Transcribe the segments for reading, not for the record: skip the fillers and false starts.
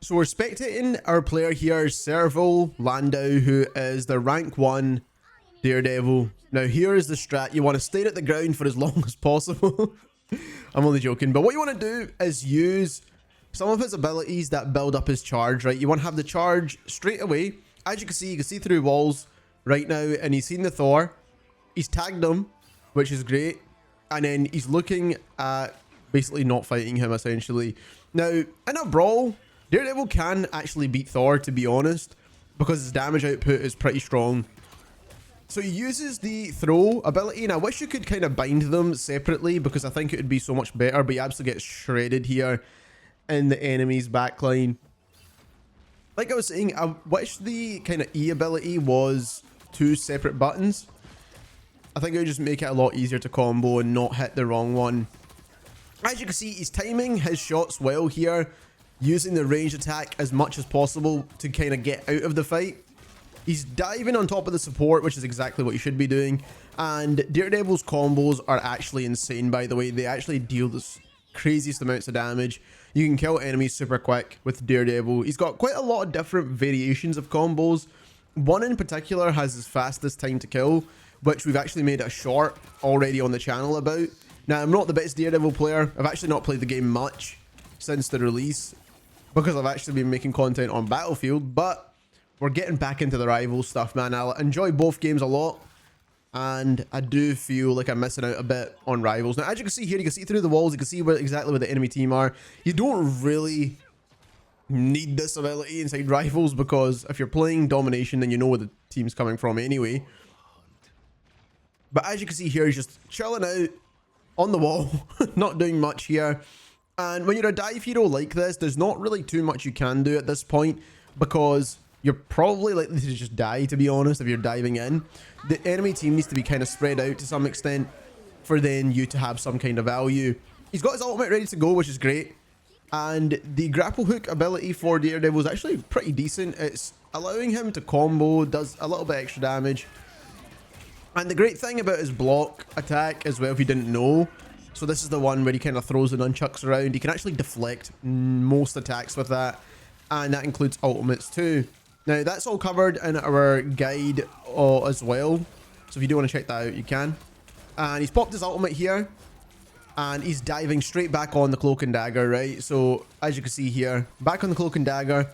So we're spectating our player here, Serval Landau, who is the rank 1 Daredevil. Now here is the strat. You want to stay at the ground for as long as possible. I'm only joking. But what you want to do is use some of his abilities that build up his charge, right? You want to have the charge straight away. As you can see through walls right now, and he's seen the Thor. He's tagged him, which is great. And then he's looking at basically not fighting him, essentially. Now, in a brawl, Daredevil can actually beat Thor, to be honest, because his damage output is pretty strong. So he uses the throw ability, and I wish you could kind of bind them separately because I think it would be so much better, but he absolutely gets shredded here in the enemy's backline. Like I was saying, I wish the kind of E ability was 2 separate buttons. I think it would just make it a lot easier to combo and not hit the wrong one. As you can see, he's timing his shots well here, using the range attack as much as possible to kind of get out of the fight. He's diving on top of the support, which is exactly what you should be doing. And Daredevil's combos are actually insane, by the way. They actually deal the craziest amounts of damage. You can kill enemies super quick with Daredevil. He's got quite a lot of different variations of combos. One in particular has his fastest time to kill, which we've actually made a short already on the channel about. Now, I'm not the best Daredevil player. I've actually not played the game much since the release, because I've actually been making content on Battlefield, but we're getting back into the rival stuff, man. I enjoy both games a lot, and I do feel like I'm missing out a bit on rivals. Now, as you can see here, you can see through the walls, you can see exactly where the enemy team are. You don't really need this ability inside rivals, because if you're playing domination, then you know where the team's coming from anyway. But as you can see here, he's just chilling out on the wall, not doing much here. And when you're a dive hero like this, there's not really too much you can do at this point, because you're probably likely to just die, to be honest, if you're diving in. The enemy team needs to be kind of spread out to some extent for then you to have some kind of value. He's got his ultimate ready to go, which is great. And the grapple hook ability for Daredevil is actually pretty decent. It's allowing him to combo, does a little bit extra damage. And the great thing about his block attack as well, if you didn't know, so this is the one where he kind of throws the nunchucks around. He can actually deflect most attacks with that, and that includes ultimates too. Now, that's all covered in our guide as well, so if you do want to check that out, you can. And he's popped his ultimate here, and he's diving straight back on the cloak and dagger, right? So as you can see here, back on the cloak and dagger,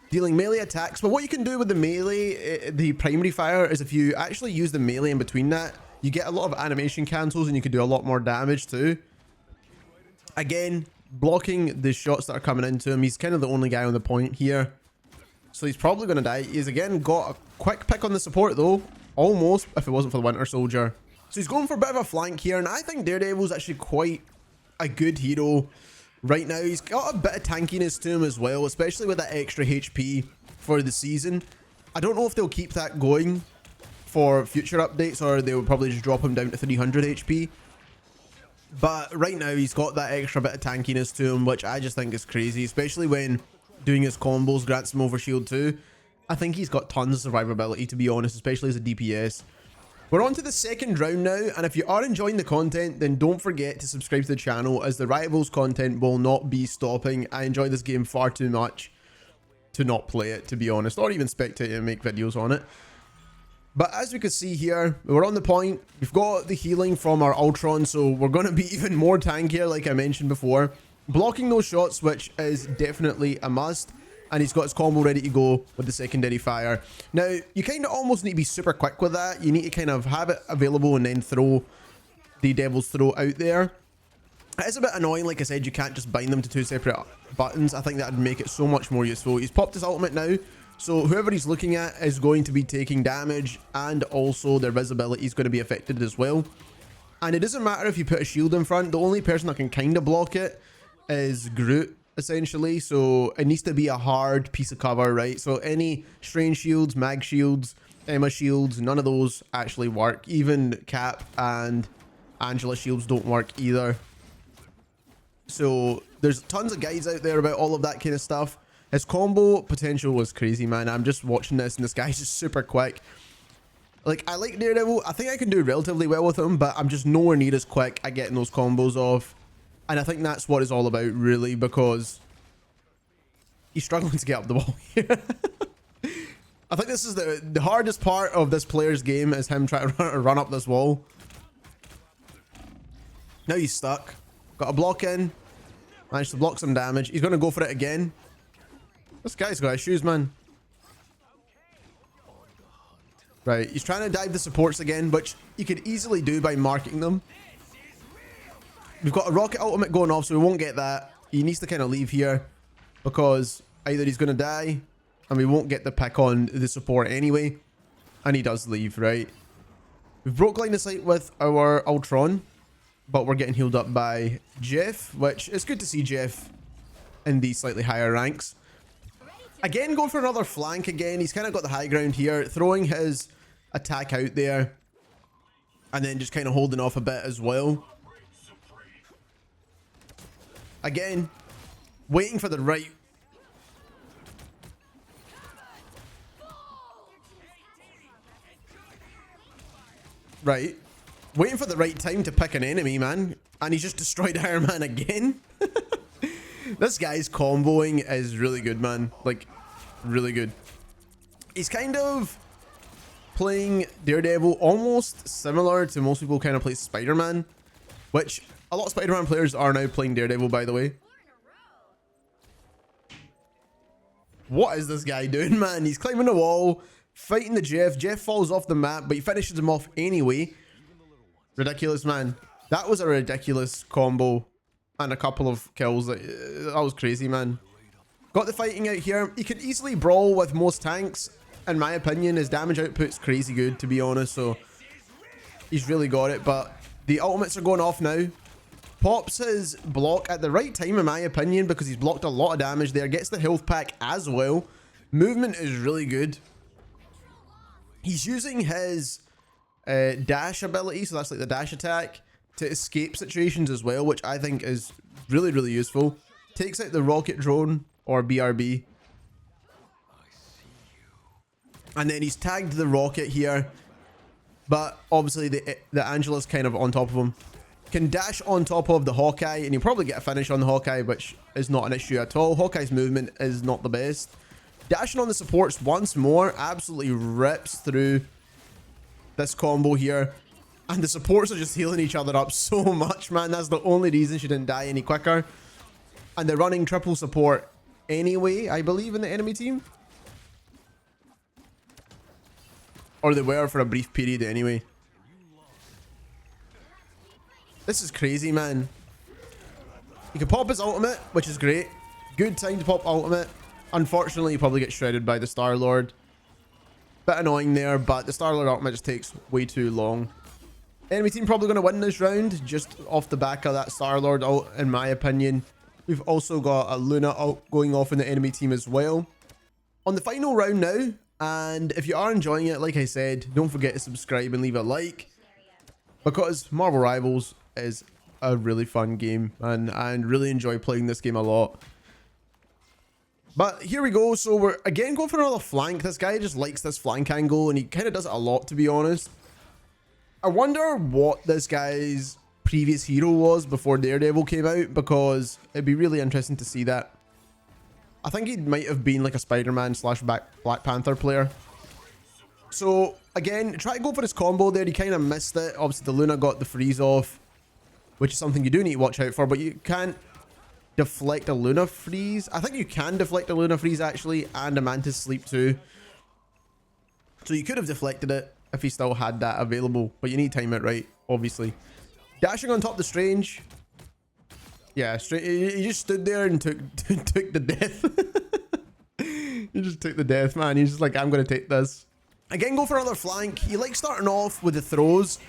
dealing melee attacks. But what you can do with the melee, the primary fire, is if you actually use the melee in between that, you get a lot of animation cancels and you can do a lot more damage too. Again, blocking the shots that are coming into him. He's kind of the only guy on the point here, so he's probably going to die. He's again got a quick pick on the support though, almost, if it wasn't for the Winter Soldier. So he's going for a bit of a flank here, and I think Daredevil's actually quite a good hero right now. He's got a bit of tankiness to him as well, especially with that extra HP for the season. I don't know if they'll keep that going for future updates, or they will probably just drop him down to 300 HP. But right now he's got that extra bit of tankiness to him, which I just think is crazy, especially when doing his combos grants him overshield too. I think he's got tons of survivability, to be honest, especially as a DPS. We're on to the second round now, and if you are enjoying the content, then don't forget to subscribe to the channel, as the Rivals content will not be stopping. I enjoy this game far too much to not play it, to be honest, or even spectate and make videos on it. But as we can see here, we're on the point. We've got the healing from our Ultron, so we're going to be even more tankier, like I mentioned before. Blocking those shots, which is definitely a must. And he's got his combo ready to go with the secondary fire. Now, you kind of almost need to be super quick with that. You need to kind of have it available and then throw the Devil's Throw out there. It's a bit annoying, like I said, you can't just bind them to 2 separate buttons. I think that would make it so much more useful. He's popped his ultimate now, so whoever he's looking at is going to be taking damage, and also their visibility is going to be affected as well. And it doesn't matter if you put a shield in front. The only person that can kind of block it is Groot, essentially. So it needs to be a hard piece of cover, right? So any Strange shields, Mag shields, Emma shields, none of those actually work. Even Cap and Angela shields don't work either. So there's tons of guides out there about all of that kind of stuff. His combo potential was crazy, man. I'm just watching this, and this guy's just super quick. Like, I like Daredevil. I think I can do relatively well with him, but I'm just nowhere near as quick at getting those combos off. And I think that's what it's all about, really, because He's struggling to get up the wall here. I think this is the hardest part of this player's game, is him trying to run up this wall. Now he's stuck. Got a block in. Managed to block some damage. He's going to go for it again. This guy's got issues, man. Right, he's trying to dive the supports again, which you could easily do by marking them. We've got a rocket ultimate going off, so we won't get that. He needs to kind of leave here, because either he's going to die and we won't get the pick on the support anyway. And he does leave, right? We've broke line of sight with our Ultron, but we're getting healed up by Jeff, which is good to see Jeff in these slightly higher ranks. Again, going for another flank again. He's kind of got the high ground here, throwing his attack out there, and then just kind of holding off a bit as well. Again, waiting for the right... Right. Waiting for the right time to pick an enemy, man. And he's just destroyed Iron Man again. This guy's comboing is really good, man. Like, really good. He's kind of playing Daredevil almost similar to most people kind of play Spider-Man, which a lot of Spider-Man players are now playing Daredevil, by the way. What is this guy doing, man? He's climbing the wall, fighting the Jeff. Jeff falls off the map, but he finishes him off anyway. Ridiculous, man. That was a ridiculous combo and a couple of kills. That was crazy, man. Got the fighting out here. He could easily brawl with most tanks. In my opinion, his damage output's crazy good, to be honest. So he's really got it. But the ultimates are going off now. Pops his block at the right time, in my opinion, because he's blocked a lot of damage there. Gets the health pack as well. Movement is really good. He's using his dash ability, so that's like the dash attack, to escape situations as well, which I think is really, really useful. Takes out the rocket drone, or BRB. And then he's tagged the rocket here, but obviously the Angela's kind of on top of him. Can dash on top of the Hawkeye, and he'll probably get a finish on the Hawkeye, which is not an issue at all. Hawkeye's movement is not the best. Dashing on the supports once more, absolutely rips through this combo here. And the supports are just healing each other up so much, man. That's the only reason she didn't die any quicker. And they're running triple support anyway, I believe, in the enemy team. Or they were for a brief period anyway. This is crazy, man. He can pop his ultimate, which is great. Good time to pop ultimate. Unfortunately, he probably gets shredded by the Star-Lord. Bit annoying there, but the Star-Lord ultimate just takes way too long. Enemy team probably going to win this round, just off the back of that Star-Lord ult, in my opinion. We've also got a Luna ult going off in the enemy team as well. On the final round now, and if you are enjoying it, like I said, don't forget to subscribe and leave a like, because Marvel Rivals is a really fun game, and really enjoy playing this game a lot. But here we go. So we're again going for another flank. This guy just likes this flank angle, and he kind of does it a lot, to be honest. I wonder what this guy's previous hero was before Daredevil came out, because it'd be really interesting to see that. I think he might have been like a Spider-Man / Black Panther player. So again, try to go for his combo there. He kind of missed it. Obviously, the Luna got the freeze off, which is something you do need to watch out for, but you can't deflect a Luna freeze. I think you can deflect a Luna freeze, actually, and a Mantis sleep too. So you could have deflected it if he still had that available, but you need to time it right, obviously. Dashing on top of the Strange. Yeah, he just stood there and took the death. He just took the death, man. He's just like, I'm going to take this. Again, go for another flank. He likes starting off with the throws.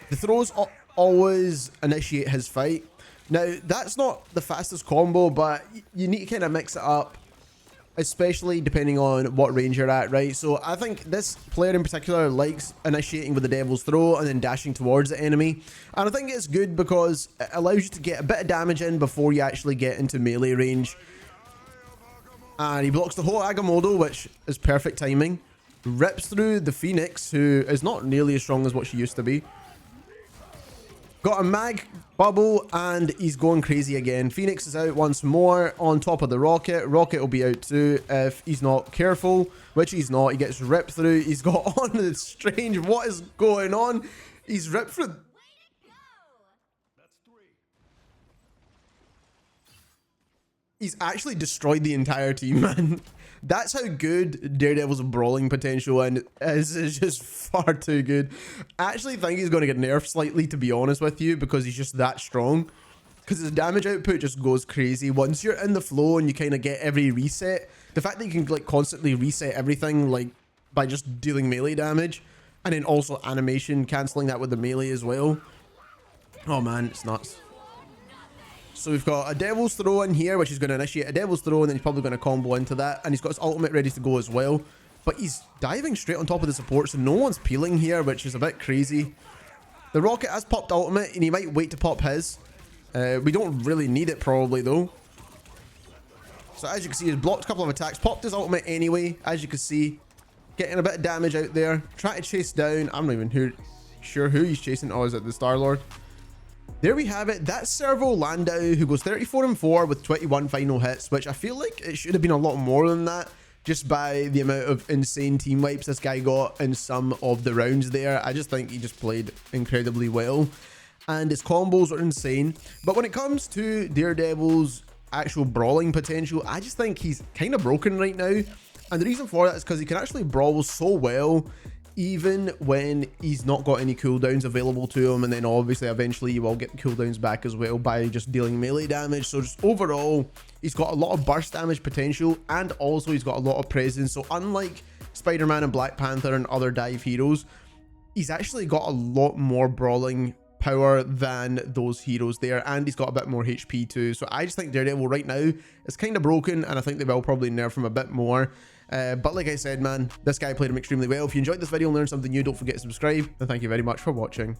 The throws always initiate his fight. Now, that's not the fastest combo, but you need to kind of mix it up, especially depending on what range you're at, right? So I think this player in particular likes initiating with the Devil's Throw and then dashing towards the enemy. And I think it's good because it allows you to get a bit of damage in before you actually get into melee range. And he blocks the whole Agamotto, which is perfect timing. Rips through the Phoenix, who is not nearly as strong as what she used to be. Got a mag bubble and he's going crazy again. Phoenix is out once more on top of the rocket. Rocket will be out too if he's not careful, which he's not. He gets ripped through. He's got on the strange. What is going on? He's ripped through. He's actually destroyed the entire team, man. That's how good Daredevil's brawling potential and is just far too good. I actually think he's going to get nerfed slightly, to be honest with you, because he's just that strong. Because his damage output just goes crazy. Once you're in the flow and you kind of get every reset, the fact that you can like constantly reset everything like by just dealing melee damage, and then also animation cancelling that with the melee as well. Oh man, it's nuts. So we've got a Devil's Throw in here, which is going to initiate a Devil's Throw, and then he's probably going to combo into that. And he's got his ultimate ready to go as well. But he's diving straight on top of the support, so no one's peeling here, which is a bit crazy. The Rocket has popped ultimate, and he might wait to pop his. We don't really need it probably, though. So as you can see, he's blocked a couple of attacks, popped his ultimate anyway, as you can see. Getting a bit of damage out there. Trying to chase down. I'm not even sure who he's chasing. Oh, is it the Star-Lord? There we have it. That's Servo Landau, who goes 34-4 with 21 final hits, which I feel like it should have been a lot more than that, just by the amount of insane team wipes this guy got in some of the rounds there. I just think he just played incredibly well, and his combos are insane. But when it comes to Daredevil's actual brawling potential, I just think he's kind of broken right now. And the reason for that is because he can actually brawl so well even when he's not got any cooldowns available to him, and then obviously eventually you will get cooldowns back as well by just dealing melee damage. So just overall, he's got a lot of burst damage potential, and also he's got a lot of presence. So unlike Spider-Man and Black Panther and other dive heroes, he's actually got a lot more brawling power than those heroes there, and he's got a bit more HP too. So I just think Daredevil right now is kind of broken, and I think they will probably nerf him a bit more. But like I said, man, this guy played him extremely well. If you enjoyed this video and learned something new, don't forget to subscribe, and thank you very much for watching.